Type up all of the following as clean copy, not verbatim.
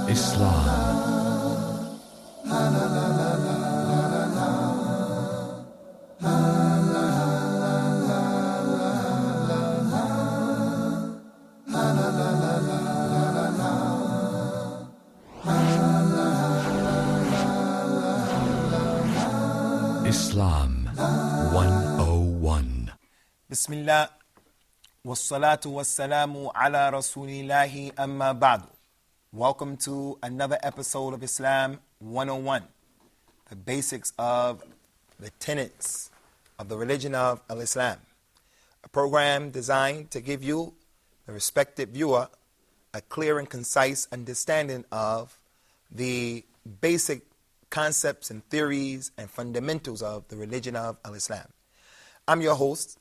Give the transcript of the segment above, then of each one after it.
Islam. Islam 101. Bismillah, wassalatu wassalamu ala rasulillahi amma ba'du. Welcome to another episode of Islam 101, the basics of the tenets of the religion of Al-Islam, a program designed to give you, the respected viewer, a clear and concise understanding of the basic concepts and theories and fundamentals of the religion of Al-Islam. I'm your host,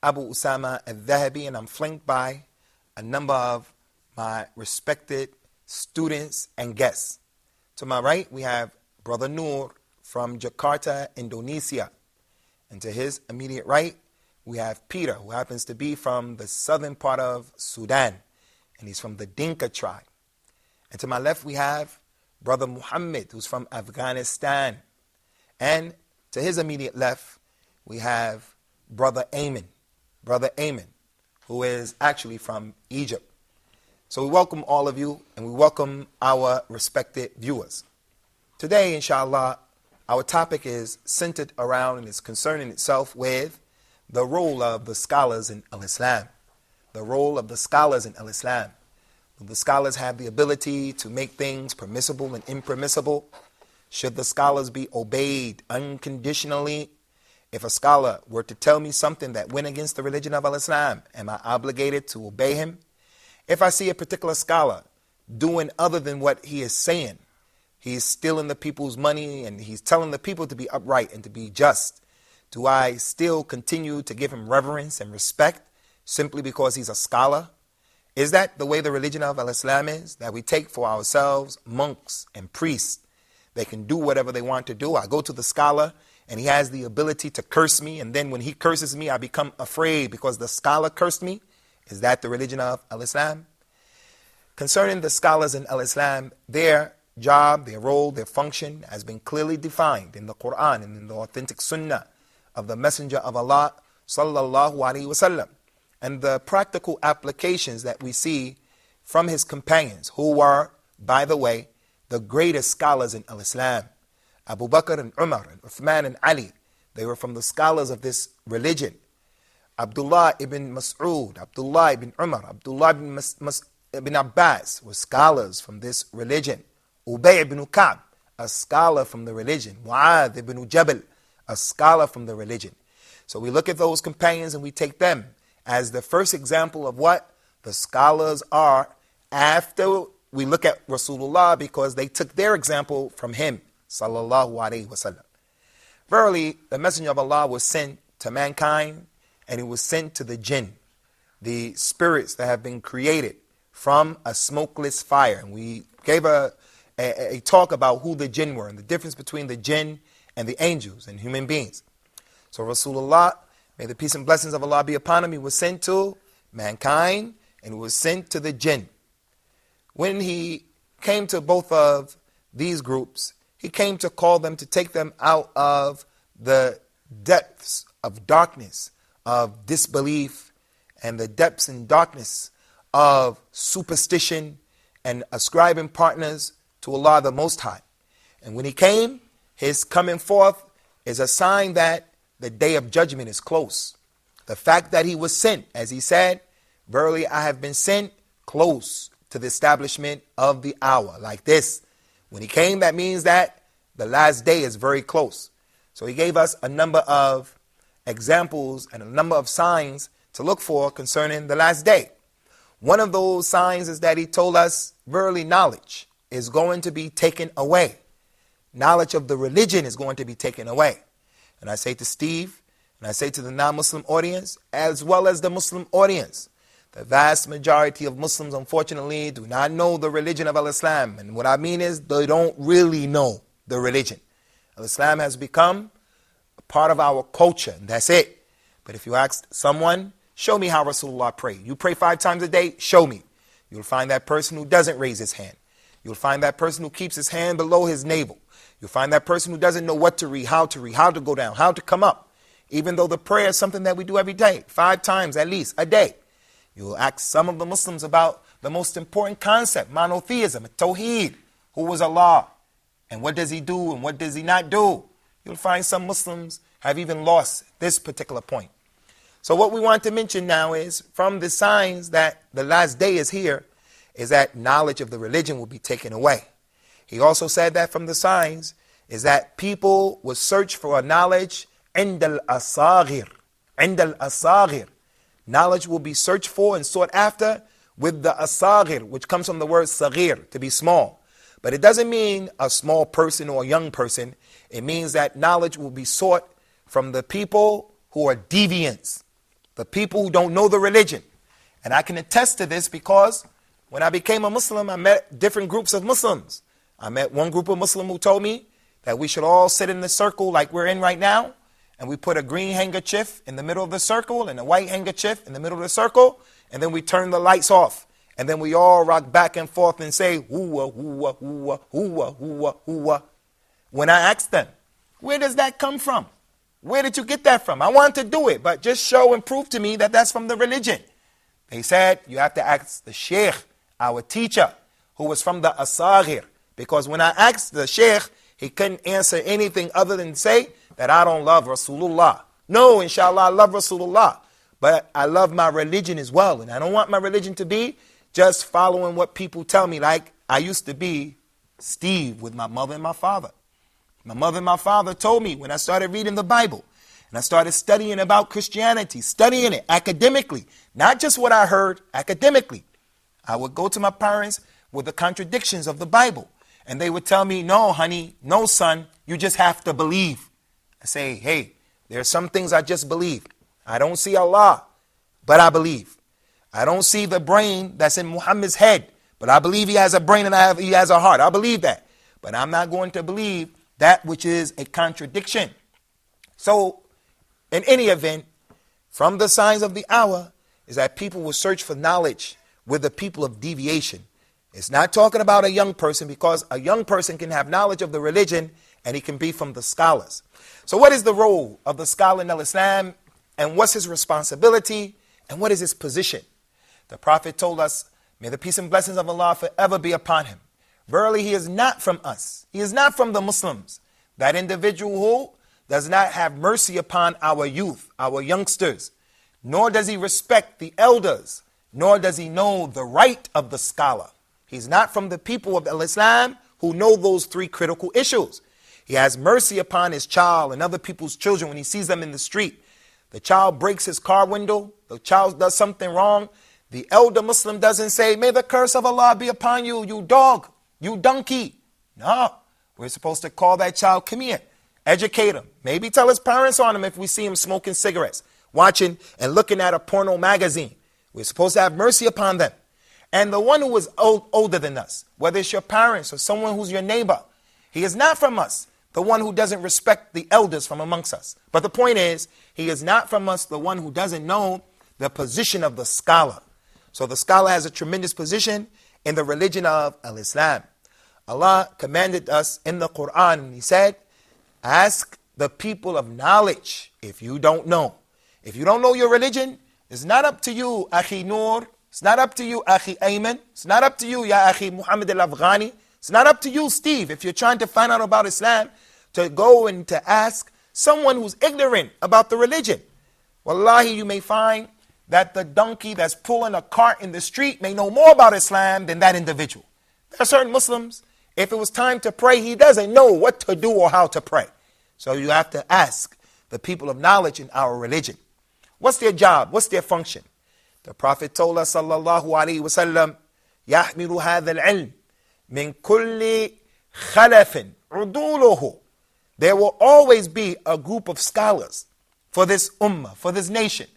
Abu Usamah Althahabi, and I'm flanked by a number of my respected students and guests. To my right, we have Brother Noor from Jakarta, Indonesia. And to his immediate right, we have Peter, who happens to be from the southern part of Sudan, and he's from the Dinka tribe. And to my left, we have Brother Muhammad, who's from Afghanistan. And to his immediate left, we have Brother Ayman, who is actually from Egypt. So we welcome all of you, and we welcome our respected viewers. Today, inshallah, our topic is centered around and is concerning itself with the role of the scholars in Al-Islam. The role of the scholars in Al-Islam. The scholars have the ability to make things permissible and impermissible. Should the scholars be obeyed unconditionally? If a scholar were to tell me something that went against the religion of Al-Islam, am I obligated to obey him? If I see a particular scholar doing other than what he is saying, he's stealing the people's money and he's telling the people to be upright and to be just, do I still continue to give him reverence and respect simply because he's a scholar? Is that the way the religion of Al-Islam is? That we take for ourselves monks and priests. They can do whatever they want to do. I go to the scholar and he has the ability to curse me, and then when he curses me, I become afraid because the scholar cursed me. Is that the religion of Al-Islam? Concerning the scholars in Al-Islam, their job, their role, their function has been clearly defined in the Quran and in the authentic Sunnah of the Messenger of Allah sallallahu alaihi wasallam. And the practical applications that we see from his companions, who were, by the way, the greatest scholars in Al-Islam. Abu Bakr and Umar and Uthman and Ali, they were from the scholars of this religion. Abdullah ibn Mas'ud, Abdullah ibn Umar, Abdullah ibn Abbas were scholars from this religion. Ubay ibn Ka'b, a scholar from the religion. Mu'adh ibn Jabal, a scholar from the religion. So we look at those companions and we take them as the first example of what the scholars are after we look at Rasulullah, because they took their example from him, sallallahu alaihi wasallam. Verily, the Messenger of Allah was sent to mankind, and he was sent to the jinn, the spirits that have been created from a smokeless fire. And we gave a talk about who the jinn were and the difference between the jinn and the angels and human beings. So Rasulullah, may the peace and blessings of Allah be upon him, he was sent to mankind and he was sent to the jinn. When he came to both of these groups, he came to call them, to take them out of the depths of darkness, of disbelief, and the depths and darkness of superstition and ascribing partners to Allah the Most High. And when he came, his coming forth is a sign that the day of judgment is close. The fact that he was sent, as he said, verily I have been sent close to the establishment of the hour. Like this, when he came, that means that the last day is very close. So he gave us a number of examples and a number of signs to look for concerning the last day. One of those signs is that he told us, verily knowledge is going to be taken away. Knowledge of the religion is going to be taken away. And I say to Steve, and I say to the non-Muslim audience, as well as the Muslim audience, the vast majority of Muslims, unfortunately, do not know the religion of Al-Islam. And what I mean is, they don't really know the religion. Al-Islam has become a part of our culture, and that's it. But if you ask someone, show me how Rasulullah prayed. You pray 5 times a day? Show me. You'll find that person who doesn't raise his hand. You'll find that person who keeps his hand below his navel. You'll find that person who doesn't know what to read, how to go down, how to come up. Even though the prayer is something that we do every day, 5 times at least a day. You'll ask some of the Muslims about the most important concept, monotheism, Tawheed. Who was Allah? And what does he do and what does he not do? You'll find some Muslims have even lost this particular point. So what we want to mention now is, from the signs that the last day is here, is that knowledge of the religion will be taken away. He also said that from the signs is that people will search for a knowledge عند الأصاغر. عند الأصاغر. Knowledge will be searched for and sought after with the asagir, which comes from the word sagir, to be small. But it doesn't mean a small person or a young person. It means that knowledge will be sought from the people who are deviants, the people who don't know the religion. And I can attest to this because when I became a Muslim, I met different groups of Muslims. I met one group of Muslims who told me that we should all sit in the circle like we're in right now, and we put a green handkerchief in the middle of the circle and a white handkerchief in the middle of the circle, and then we turn the lights off. And then we all rock back and forth and say, hooah, hooah, hooah, hooah, hooah, hooah. When I asked them, where does that come from? Where did you get that from? I want to do it, but just show and prove to me that that's from the religion. They said, you have to ask the shaikh, our teacher, who was from the asagir. Because when I asked the shaikh, he couldn't answer anything other than say that I don't love Rasulullah. No, inshallah, I love Rasulullah. But I love my religion as well. And I don't want my religion to be just following what people tell me, like I used to be Steve with my mother and my father. My mother and my father told me when I started reading the Bible and I started studying about Christianity, studying it academically, not just what I heard, academically. I would go to my parents with the contradictions of the Bible and they would tell me, no, honey, no, son, you just have to believe. I say, hey, there are some things I just believe. I don't see Allah, but I believe. I don't see the brain that's in Muhammad's head, but I believe he has a brain and he has a heart. I believe that. But I'm not going to believe that which is a contradiction. So, in any event, from the signs of the hour is that people will search for knowledge with the people of deviation. It's not talking about a young person, because a young person can have knowledge of the religion and he can be from the scholars. So what is the role of the scholar in Islam, and what's his responsibility, and what is his position? The Prophet told us, may the peace and blessings of Allah forever be upon him. Verily, he is not from us. He is not from the Muslims. That individual who does not have mercy upon our youth, our youngsters, nor does he respect the elders, nor does he know the right of the scholar. He's not from the people of Islam who know those 3 critical issues. He has mercy upon his child and other people's children when he sees them in the street. The child breaks his car window. The child does something wrong. The elder Muslim doesn't say, may the curse of Allah be upon you, you dog, you donkey. No, we're supposed to call that child, come here, educate him. Maybe tell his parents on him if we see him smoking cigarettes, watching and looking at a porno magazine. We're supposed to have mercy upon them. And the one who is older than us, whether it's your parents or someone who's your neighbor, he is not from us, the one who doesn't respect the elders from amongst us. But the point is, he is not from us, the one who doesn't know the position of the scholar. So the scholar has a tremendous position in the religion of Islam. Allah commanded us in the Quran, and he said, ask the people of knowledge if you don't know. If you don't know your religion, it's not up to you, Akhi Noor. It's not up to you, Akhi Ayman. It's not up to you, Ya Akhi Muhammad al-Afghani. It's not up to you, Steve, if you're trying to find out about Islam, to go and to ask someone who's ignorant about the religion. Wallahi, you may find that the donkey that's pulling a cart in the street may know more about Islam than that individual. There are certain Muslims, if it was time to pray, he doesn't know what to do or how to pray. So you have to ask the people of knowledge in our religion. What's their job? What's their function? The Prophet told us, sallallahu alayhi wa sallam, يَحْمِلُ هَذَا الْعِلْمِ مِنْ كُلِّ خَلَفٍ عُدُولُهُ. There will always be a group of scholars for this ummah, for this nation.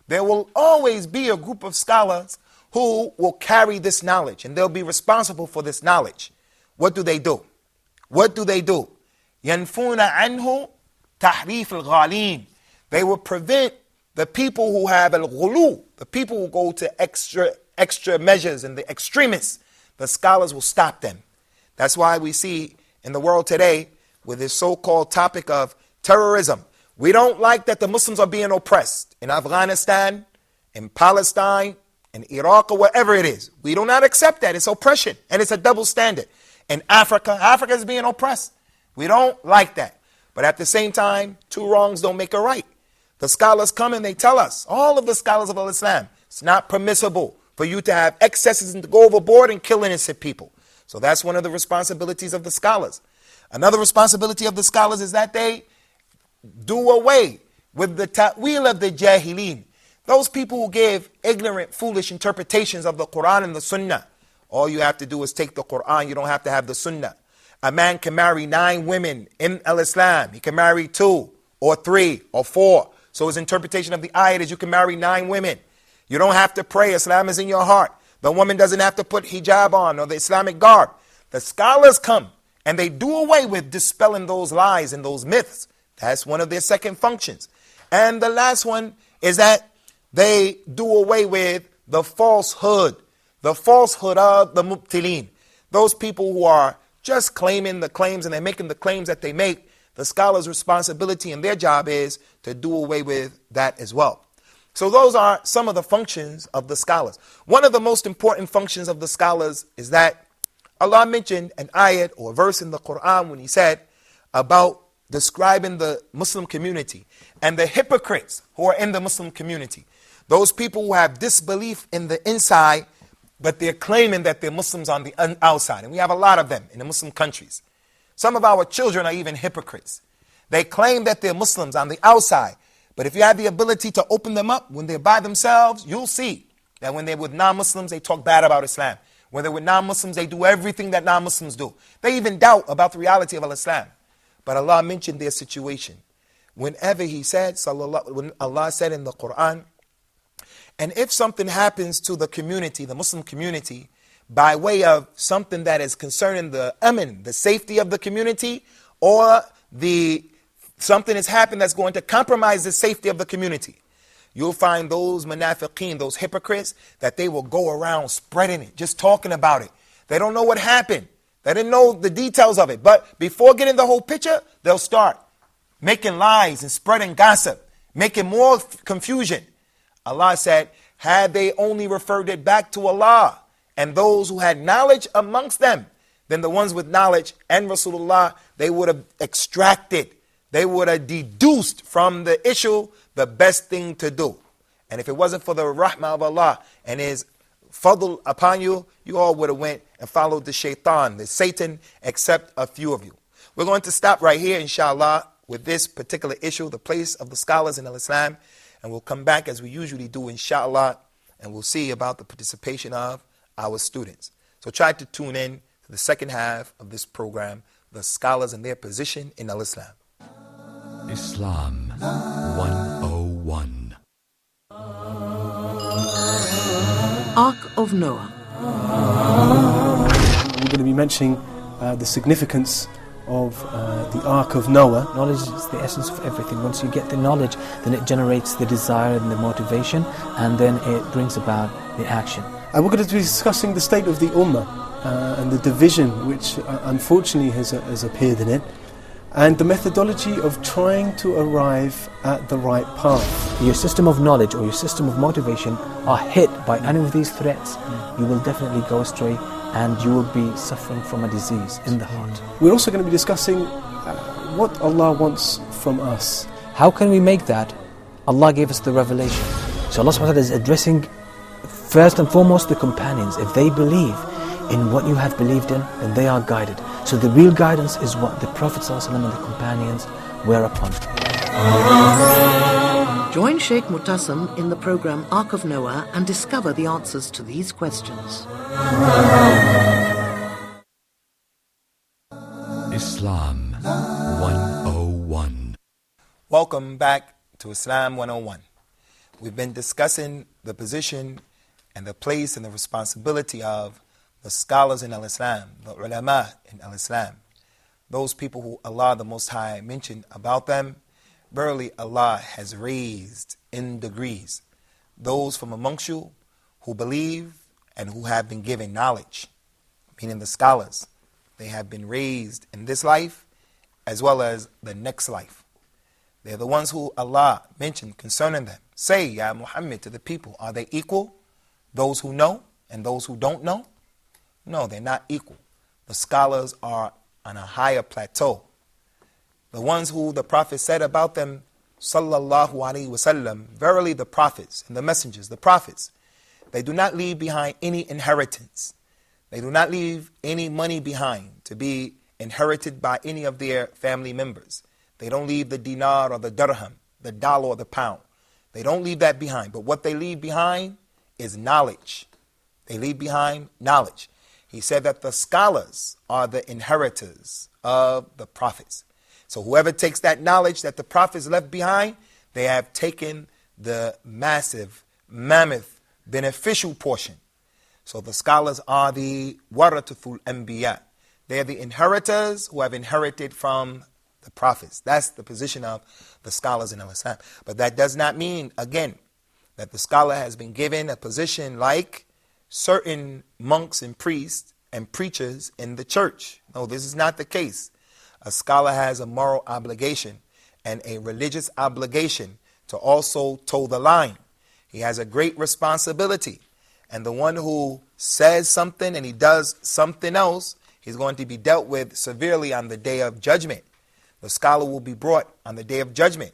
There will always be a group of scholars who will carry this knowledge, and they'll be responsible for this knowledge. What do they do? What do they do? يَنْفُونَ عَنْهُ تَحْرِيفِ الْغَالِينَ. They will prevent the people who have al-ghulu, the people who go to extra measures and the extremists. The scholars will stop them That's why we see in the world today with this so-called topic of terrorism. We don't like that the Muslims are being oppressed in Afghanistan, in Palestine, in Iraq, or wherever it is. We do not accept that. It's oppression, and it's a double standard. In Africa, Africa is being oppressed. We don't like that. But at the same time, two wrongs don't make a right. The scholars come and they tell us, all of the scholars of Islam, it's not permissible for you to have excesses and to go overboard and kill innocent people. So that's one of the responsibilities of the scholars. Another responsibility of the scholars is that they do away with the ta'wil of the jahilin. Those people who give ignorant, foolish interpretations of the Quran and the Sunnah. All you have to do is take the Quran. You don't have to have the Sunnah. A man can marry 9 women in Islam. He can marry 2 or 3 or 4. So his interpretation of the ayat is you can marry 9 women. You don't have to pray. Islam is in your heart. The woman doesn't have to put hijab on or the Islamic garb. The scholars come and they do away with dispelling those lies and those myths. That's one of their second functions. And the last one is that they do away with the falsehood of the mubtilin. Those people who are just claiming the claims and they're making the claims that they make. The scholars' responsibility and their job is to do away with that as well. So those are some of the functions of the scholars. One of the most important functions of the scholars is that Allah mentioned an ayat or a verse in the Quran when He said about describing the Muslim community and the hypocrites who are in the Muslim community. Those people who have disbelief in the inside, but they're claiming that they're Muslims on the outside. And we have a lot of them in the Muslim countries. Some of our children are even hypocrites. They claim that they're Muslims on the outside. But if you have the ability to open them up when they're by themselves, you'll see that when they're with non-Muslims, they talk bad about Islam. When they're with non-Muslims, they do everything that non-Muslims do. They even doubt about the reality of Islam. But Allah mentioned their situation. Whenever He said, when Allah said in the Quran, and if something happens to the community, the Muslim community, by way of something that is concerning the aman, the safety of the community, or something has happened that's going to compromise the safety of the community, you'll find those munafiqeen, those hypocrites, that they will go around spreading it, just talking about it. They don't know what happened. They didn't know the details of it. But before getting the whole picture, they'll start making lies and spreading gossip, making more confusion. Allah said, had they only referred it back to Allah and those who had knowledge amongst them, then the ones with knowledge and Rasulullah, they would have extracted, they would have deduced from the issue the best thing to do. And if it wasn't for the rahmah of Allah and His fadl upon you, you all would have went and followed the shaitan, the Satan, except a few of you. We're going to stop right here, inshallah, with this particular issue, the place of the scholars in Islam. And we'll come back as we usually do, inshallah, and we'll see about the participation of our students. So try to tune in to the second half of this program, the scholars and their position in Islam. Islam 101. Ark of Noah. We're going to be mentioning the significance of the Ark of Noah. Knowledge is the essence of everything. Once you get the knowledge, then it generates the desire and the motivation, and then it brings about the action. And we're going to be discussing the state of the Ummah and the division which unfortunately has appeared in it, and the methodology of trying to arrive at the right path. Your system of knowledge or your system of motivation are hit by any of these threats, you will definitely go astray and you will be suffering from a disease in the heart. We're also going to be discussing what Allah wants from us. How can we make that? Allah gave us the revelation. So Allah subhanahu wa ta'ala is addressing first and foremost the companions. If they believe in what you have believed in, then they are guided. So the real guidance is what the Prophet ﷺ and the companions were upon. Join Sheikh Mutassim in the program Ark of Noah and discover the answers to these questions. Islam 101. Welcome back to Islam 101. We've been discussing the position and the place and the responsibility of the scholars in Islam, the ulama in Islam. Those people who Allah the Most High mentioned about them, verily Allah has raised in degrees those from amongst you who believe and who have been given knowledge, meaning the scholars. they have been raised in this life as well as the next life. They're the ones who Allah mentioned concerning them. Say, Ya Muhammad, to the people, are they equal? Those who know and those who don't know? No, they're not equal. The scholars are on a higher plateau. The ones who the Prophet said about them, sallallahu alaihi wasallam, verily the prophets and the messengers, the prophets, they do not leave behind any inheritance. They do not leave any money behind to be inherited by any of their family members. They don't leave the dinar or the dirham, the dollar or the pound. They don't leave that behind. But what they leave behind is knowledge. They leave behind knowledge. He said that the scholars are the inheritors of the prophets. So whoever takes that knowledge that the prophets left behind, they have taken the massive, mammoth, beneficial portion. So the scholars are the warathatul anbiya. They are the inheritors who have inherited from the prophets. That's the position of the scholars in Islam. But that does not mean, again, that the scholar has been given a position like certain monks and priests and preachers in the church. No, this is not the case. A scholar has a moral obligation and a religious obligation to also toe the line. He has a great responsibility. And the one who says something and he does something else, he's going to be dealt with severely on the day of judgment. The scholar will be brought on the day of judgment.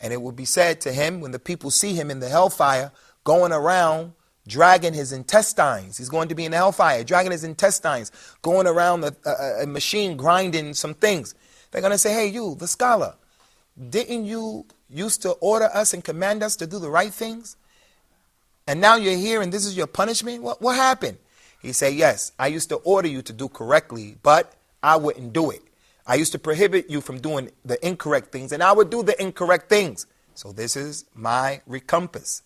And it will be said to him, when the people see him in the hellfire, going around dragging his intestines. He's going to be in the hellfire, dragging his intestines, going around a machine, grinding some things. They're going to say, hey, you, the scholar, didn't you used to order us and command us to do the right things? And now you're here and this is your punishment? What happened? He said, yes, I used to order you to do correctly, but I wouldn't do it. I used to prohibit you from doing the incorrect things, and I would do the incorrect things. So this is my recompense.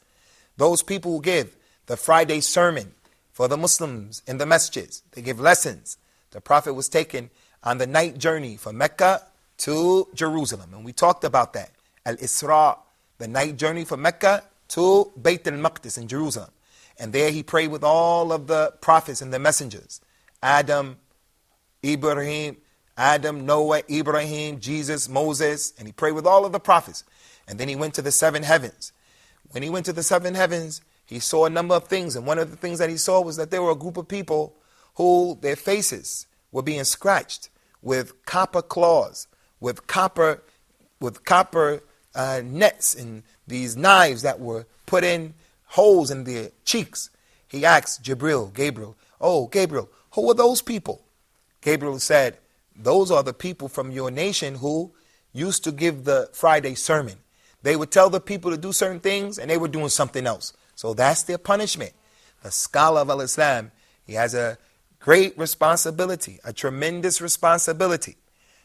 Those people who give the Friday sermon for the Muslims in the masjids, they give lessons. The Prophet was taken on the night journey from Mecca to Jerusalem, and we talked about that. Al-Isra, the night journey from Mecca to Bayt al-Maqdis in Jerusalem. And there he prayed with all of the prophets and the messengers. Adam, Noah, Ibrahim, Jesus, Moses, and he prayed with all of the prophets. And then he went to the seven heavens. When he went to the seven heavens, he saw a number of things. And one of the things that he saw was that there were a group of people who their faces were being scratched with copper claws, with copper nets and these knives that were put in holes in their cheeks. He asked Gabriel, oh, Gabriel, who are those people? Gabriel said, those are the people from your nation who used to give the Friday sermon. They would tell the people to do certain things and they were doing something else. So that's their punishment. The scholar of Al-Islam, he has a great responsibility, a tremendous responsibility.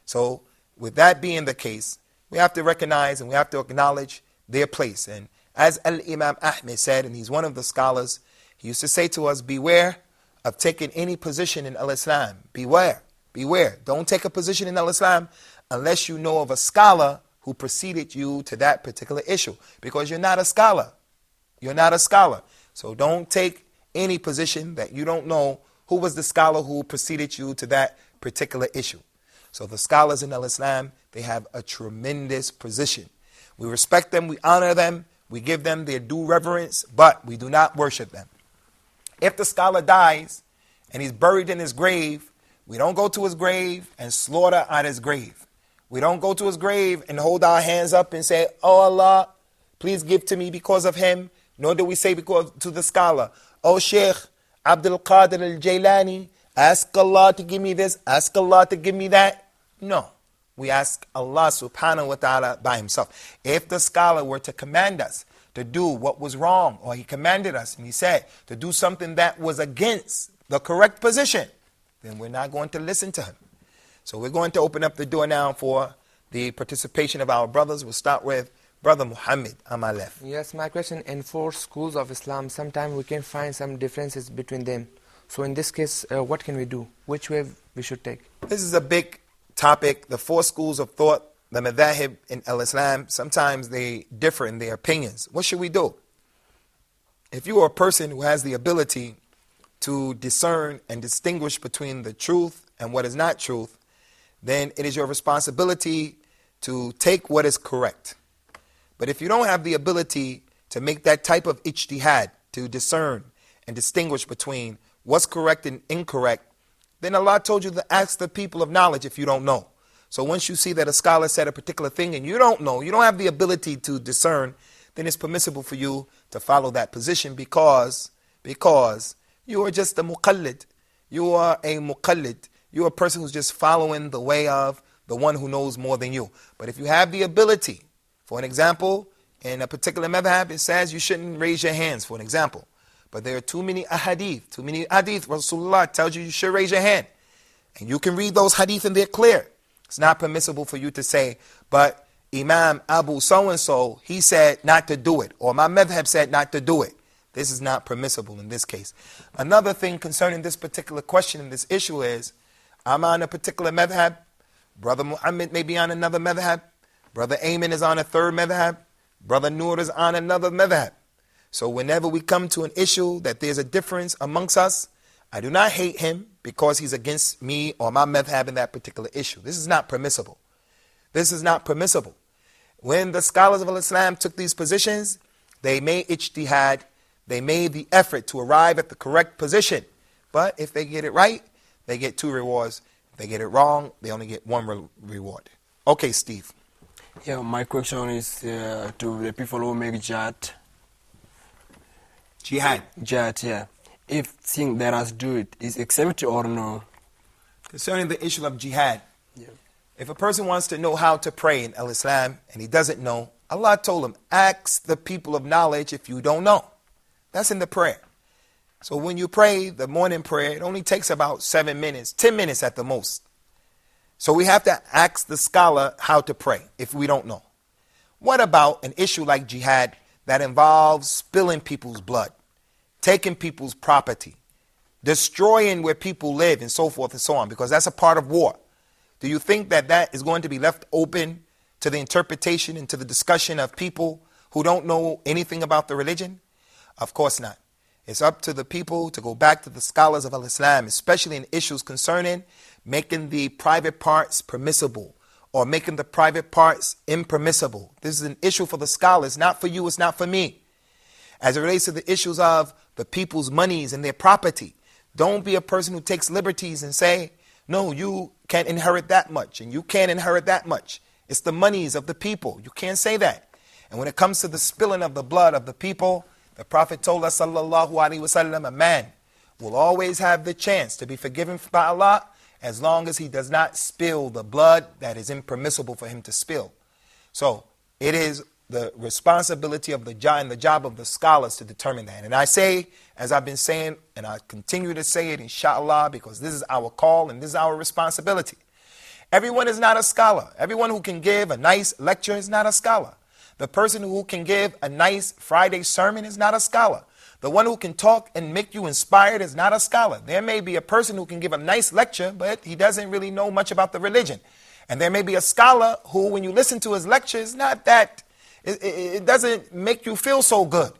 So with that being the case, we have to recognize and we have to acknowledge their place. And as Al-Imam Ahmed said, and he's one of the scholars, he used to say to us, beware of taking any position in Al-Islam. Beware. Don't take a position in Al-Islam unless you know of a scholar who preceded you to that particular issue. Because you're not a scholar. So don't take any position that you don't know who was the scholar who preceded you to that particular issue. So the scholars in Al-Islam, they have a tremendous position. We respect them, we honor them, we give them their due reverence, but we do not worship them. If the scholar dies and he's buried in his grave, we don't go to his grave and slaughter at his grave. We don't go to his grave and hold our hands up and say, oh Allah, please give to me because of him. Nor do we say because to the scholar, oh Shaykh Abdul Qadir al-Jailani, ask Allah to give me this, ask Allah to give me that. No. We ask Allah subhanahu wa ta'ala by himself. If the scholar were to command us to do what was wrong, or he commanded us and he said to do something that was against the correct position, then we're not going to listen to him. So we're going to open up the door now for the participation of our brothers. We'll start with Brother Muhammad on my left. Yes, my question, in 4 schools of Islam, sometimes we can find some differences between them. So in this case, what can we do? Which way we should take? This is a big topic. The 4 schools of thought, the madhahib in Al-Islam, sometimes they differ in their opinions. What should we do? If you are a person who has the ability to discern and distinguish between the truth and what is not truth, then it is your responsibility to take what is correct. But if you don't have the ability to make that type of ijtihad, to discern and distinguish between what's correct and incorrect, then Allah told you to ask the people of knowledge if you don't know. So once you see that a scholar said a particular thing and you don't know, you don't have the ability to discern, then it's permissible for you to follow that position because you are just a muqallid. You are a muqallid. You are a person who's just following the way of the one who knows more than you. But if you have the ability, for an example, in a particular madhab, it says you shouldn't raise your hands, for an example. But there are too many hadith, Rasulullah tells you should raise your hand. And you can read those hadith and they're clear. It's not permissible for you to say, but Imam Abu so-and-so, he said not to do it. Or my madhab said not to do it. This is not permissible in this case. Another thing concerning this particular question and this issue is, I'm on a particular madhab. Brother Muhammad may be on another madhab. Brother Ayman is on a third madhab. Brother Nur is on another madhab. So whenever we come to an issue that there's a difference amongst us, I do not hate him because he's against me or my madhab in that particular issue. This is not permissible. This is not permissible. When the scholars of Islam took these positions, they made ijtihad, they made the effort to arrive at the correct position. But if they get it right, they get 2 rewards. If they get it wrong, they only get 1 reward. Okay, Steve. Yeah, my question is to the people who make jihad. Jihad. Jihad, yeah. If think that has do it, is accepted or no? Concerning the issue of jihad, if a person wants to know how to pray in Islam and he doesn't know, Allah told him, ask the people of knowledge if you don't know. That's in the prayer. So when you pray the morning prayer, it only takes about 7 minutes, 10 minutes at the most. So we have to ask the scholar how to pray if we don't know. What about an issue like jihad that involves spilling people's blood, taking people's property, destroying where people live and so forth and so on, because that's a part of war? Do you think that that is going to be left open to the interpretation and to the discussion of people who don't know anything about the religion? Of course not. It's up to the people to go back to the scholars of Islam, especially in issues concerning making the private parts permissible or making the private parts impermissible. This is an issue for the scholars, not for you, it's not for me. As it relates to the issues of the people's monies and their property, don't be a person who takes liberties and say, no, you can't inherit that much and you can't inherit that much. It's the monies of the people. You can't say that. And when it comes to the spilling of the blood of the people, the Prophet told us, sallallahu alaihi wasallam, a man will always have the chance to be forgiven by Allah as long as he does not spill the blood that is impermissible for him to spill. So it is the responsibility of the job of the scholars to determine that. And I say, as I've been saying, and I continue to say it, inshallah, because this is our call and this is our responsibility. Everyone is not a scholar. Everyone who can give a nice lecture is not a scholar. The person who can give a nice Friday sermon is not a scholar. The one who can talk and make you inspired is not a scholar. There may be a person who can give a nice lecture, but he doesn't really know much about the religion. And there may be a scholar who, when you listen to his lecture, is not that, it doesn't make you feel so good.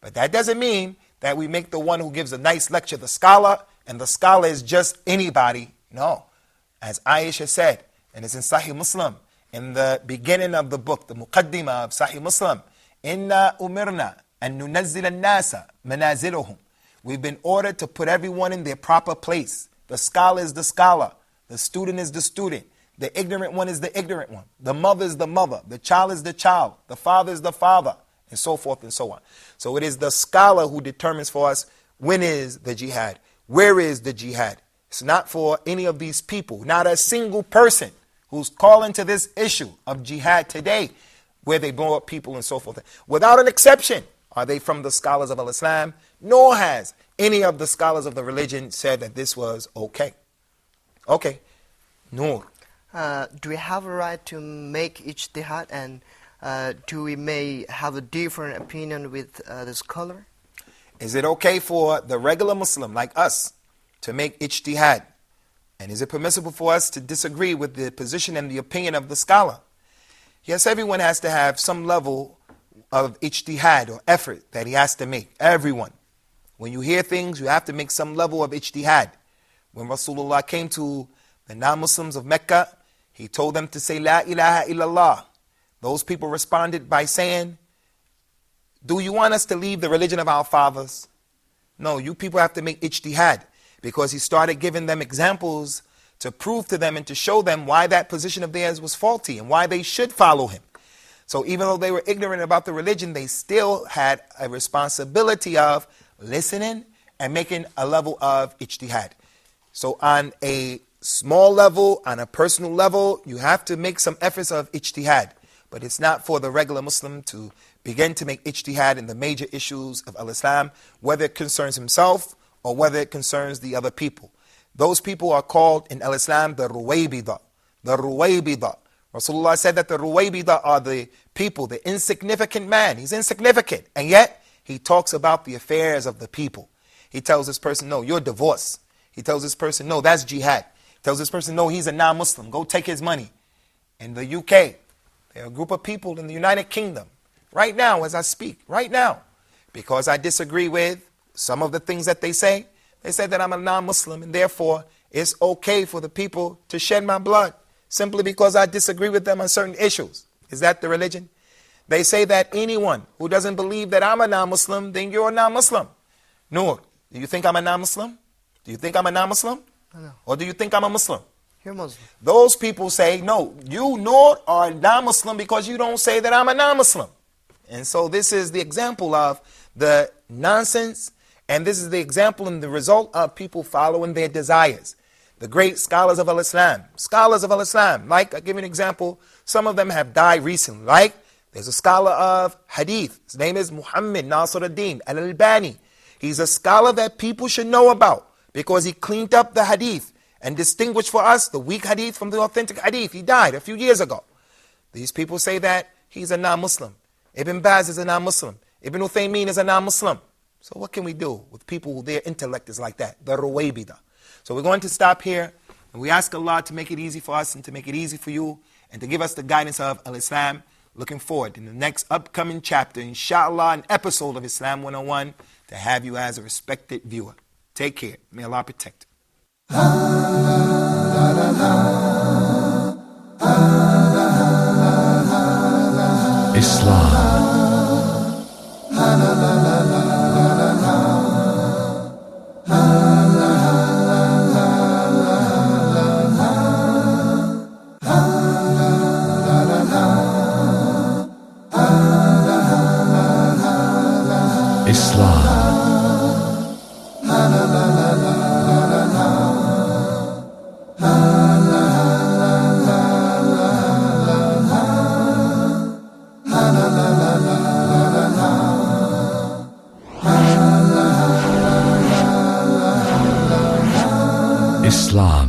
But that doesn't mean that we make the one who gives a nice lecture the scholar, and the scholar is just anybody. No. As Aisha said, and it's in Sahih Muslim, in the beginning of the book, the Muqaddimah of Sahih Muslim, Inna umirna an nunazzil an-nasa manaziluhum. We've been ordered to put everyone in their proper place. The scholar is the scholar. The student is the student. The ignorant one is the ignorant one. The mother is the mother. The child is the child. The father is the father. And so forth and so on. So it is the scholar who determines for us when is the jihad. Where is the jihad? It's not for any of these people. Not a single person who's calling to this issue of jihad today, where they blow up people and so forth. Without an exception, are they from the scholars of Islam? Nor has any of the scholars of the religion said that this was okay. Okay. Noor. Do we have a right to make ijtihad, and do we may have a different opinion with the scholar? Is it okay for the regular Muslim like us to make ijtihad? And is it permissible for us to disagree with the position and the opinion of the scholar? Yes, everyone has to have some level of ijtihad or effort that he has to make. Everyone. When you hear things, you have to make some level of ijtihad. When Rasulullah came to the non-Muslims of Mecca, he told them to say La ilaha illallah. Those people responded by saying, do you want us to leave the religion of our fathers? No, you people have to make ijtihad, because he started giving them examples to prove to them and to show them why that position of theirs was faulty and why they should follow him. So even though they were ignorant about the religion, they still had a responsibility of listening and making a level of ijtihad. So on a small level, on a personal level, you have to make some efforts of ijtihad. But it's not for the regular Muslim to begin to make ijtihad in the major issues of al-Islam, whether it concerns himself or whether it concerns the other people. Those people are called in al-Islam the Ruwaybida. The Ruwaybida. Rasulullah said that the Ruwaybida are the people, the insignificant man. He's insignificant. And yet, he talks about the affairs of the people. He tells this person, no, you're divorced. He tells this person, no, that's jihad. He tells this person, no, he's a non-Muslim. Go take his money. In the UK, there are a group of people in the United Kingdom, right now as I speak, right now, because I disagree with some of the things that they say that I'm a non-Muslim, and therefore it's okay for the people to shed my blood simply because I disagree with them on certain issues. Is that the religion? They say that anyone who doesn't believe that I'm a non-Muslim, then you're a non-Muslim. Noor, do you think I'm a non-Muslim? Do you think I'm a non-Muslim? No. Or do you think I'm a Muslim? You're Muslim. Those people say, no, you, Noor, are a non-Muslim because you don't say that I'm a non-Muslim. And so this is the example of the nonsense, and this is the example and the result of people following their desires. The great scholars of al-Islam, like, I'll give you an example, some of them have died recently, like, there's a scholar of hadith, his name is Muhammad Nasiruddin al-Albani. He's a scholar that people should know about because he cleaned up the hadith and distinguished for us the weak hadith from the authentic hadith. He died a few years ago. These people say that he's a non-Muslim. Ibn Baz is a non-Muslim. Ibn Uthaymeen is a non-Muslim. So what can we do with people who their intellect is like that? The Ruwaybida. So we're going to stop here, and we ask Allah to make it easy for us and to make it easy for you and to give us the guidance of al-Islam. Looking forward in the next upcoming chapter, inshallah, an episode of Islam 101 to have you as a respected viewer. Take care. May Allah protect. Islam. Islam.